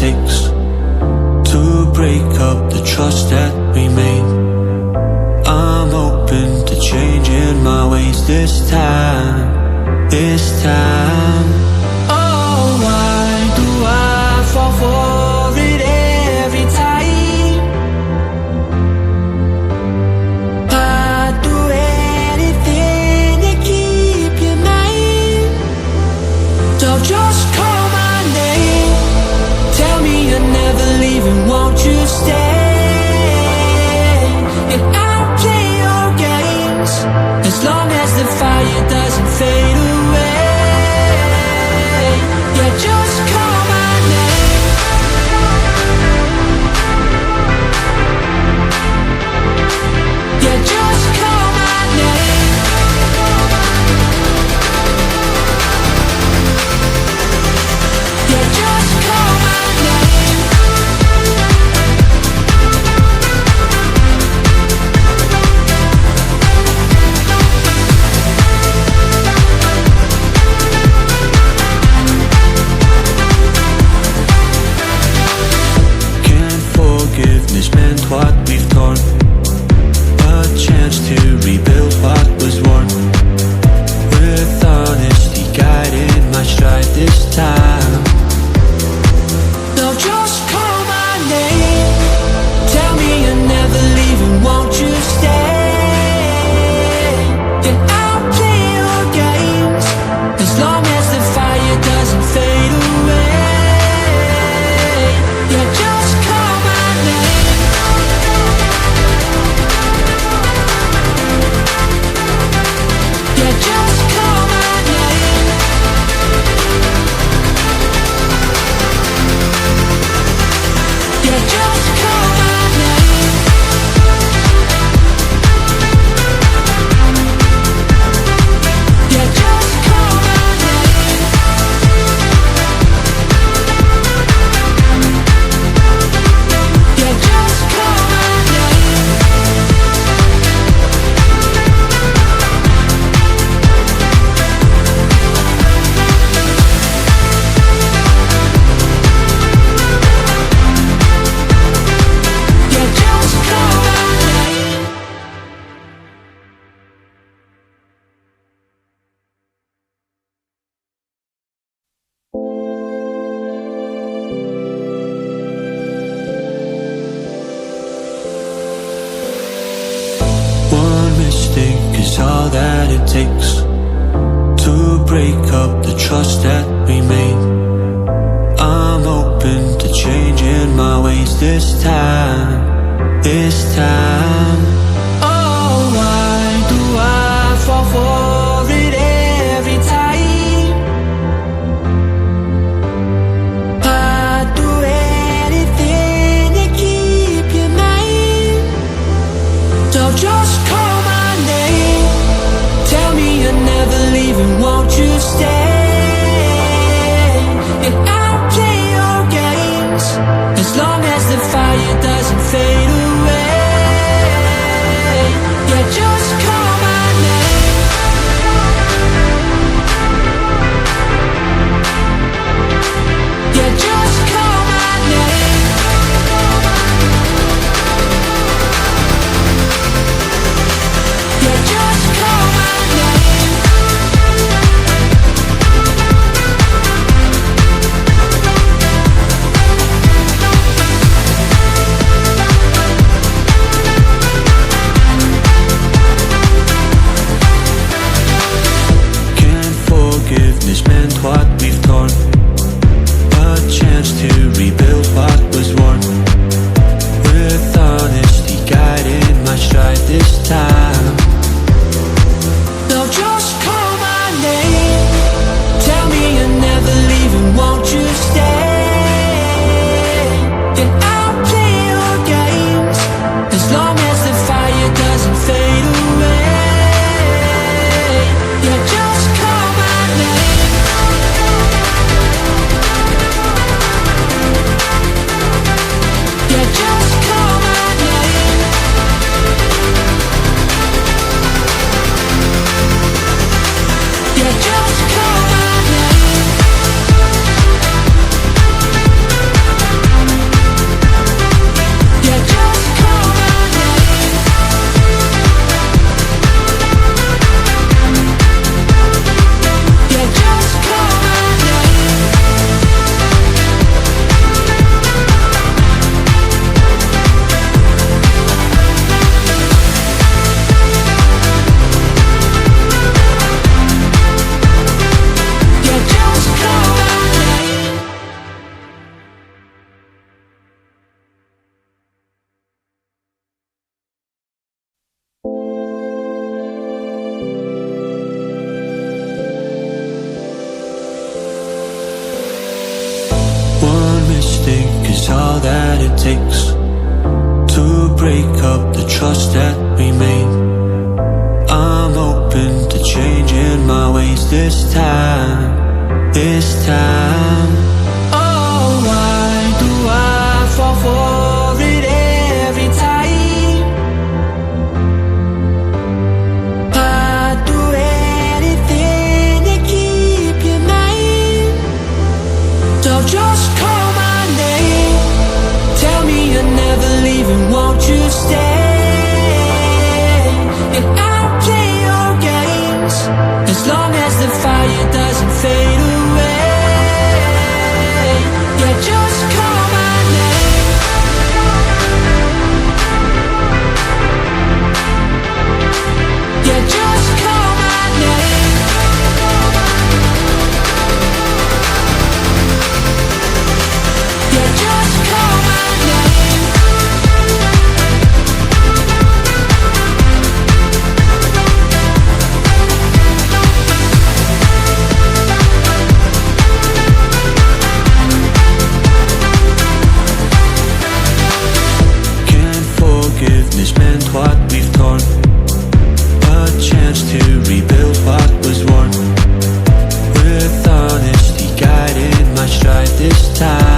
takes to break up the trust that we made. I'm open to changing my ways this time, this time. Oh, why do I fall for it every time? I'd do anything to keep you mine. So just call my name, tell me you're never leaving, won't you stay? And I'll play your games as long as the fire doesn't fade away. Yeah, just call my name. Yeah, just call my name. Yeah, just call my name. Can't forgiveness mend what we've torn, a chance to rebuild what was worn, with honesty guiding my stride this time. Now just call my name, tell me you're never leaving, won't you stay? And I'll play your games as long as the fire doesn't fade away. Yeah, just call my name. Yeah, just call my name. Yeah, just call my name. Yeah, just call my name. Yeah, just call my name. Yeah, just call my name. One mistake is all that it takes to break up the trust that we made. I'm open to changing my ways this time, this time. Oh, why do I fall for it every time? I'd do anything to keep you mine. So just call my name, tell me you're never leaving, won't you stay? And I'll play your games as long as the fire doesn't fade away. Yeah, just call my name. Yeah, just call my name. Yeah, just call my name. takes to break up the trust that we made. I'm open to changing my ways this time, this time. Oh, why do I fall for it every time? I'd do anything to keep you mine. So just call my name, tell me you're never leaving, won't you stay? And I'll play your games as long as the fire doesn't fade away. Yeah, just call my name. Yeah, just call my name. Yeah, just call my name. Can forgiveness mend what we've torn? A chance to rebuild what was worn, with honesty guiding my stride this time.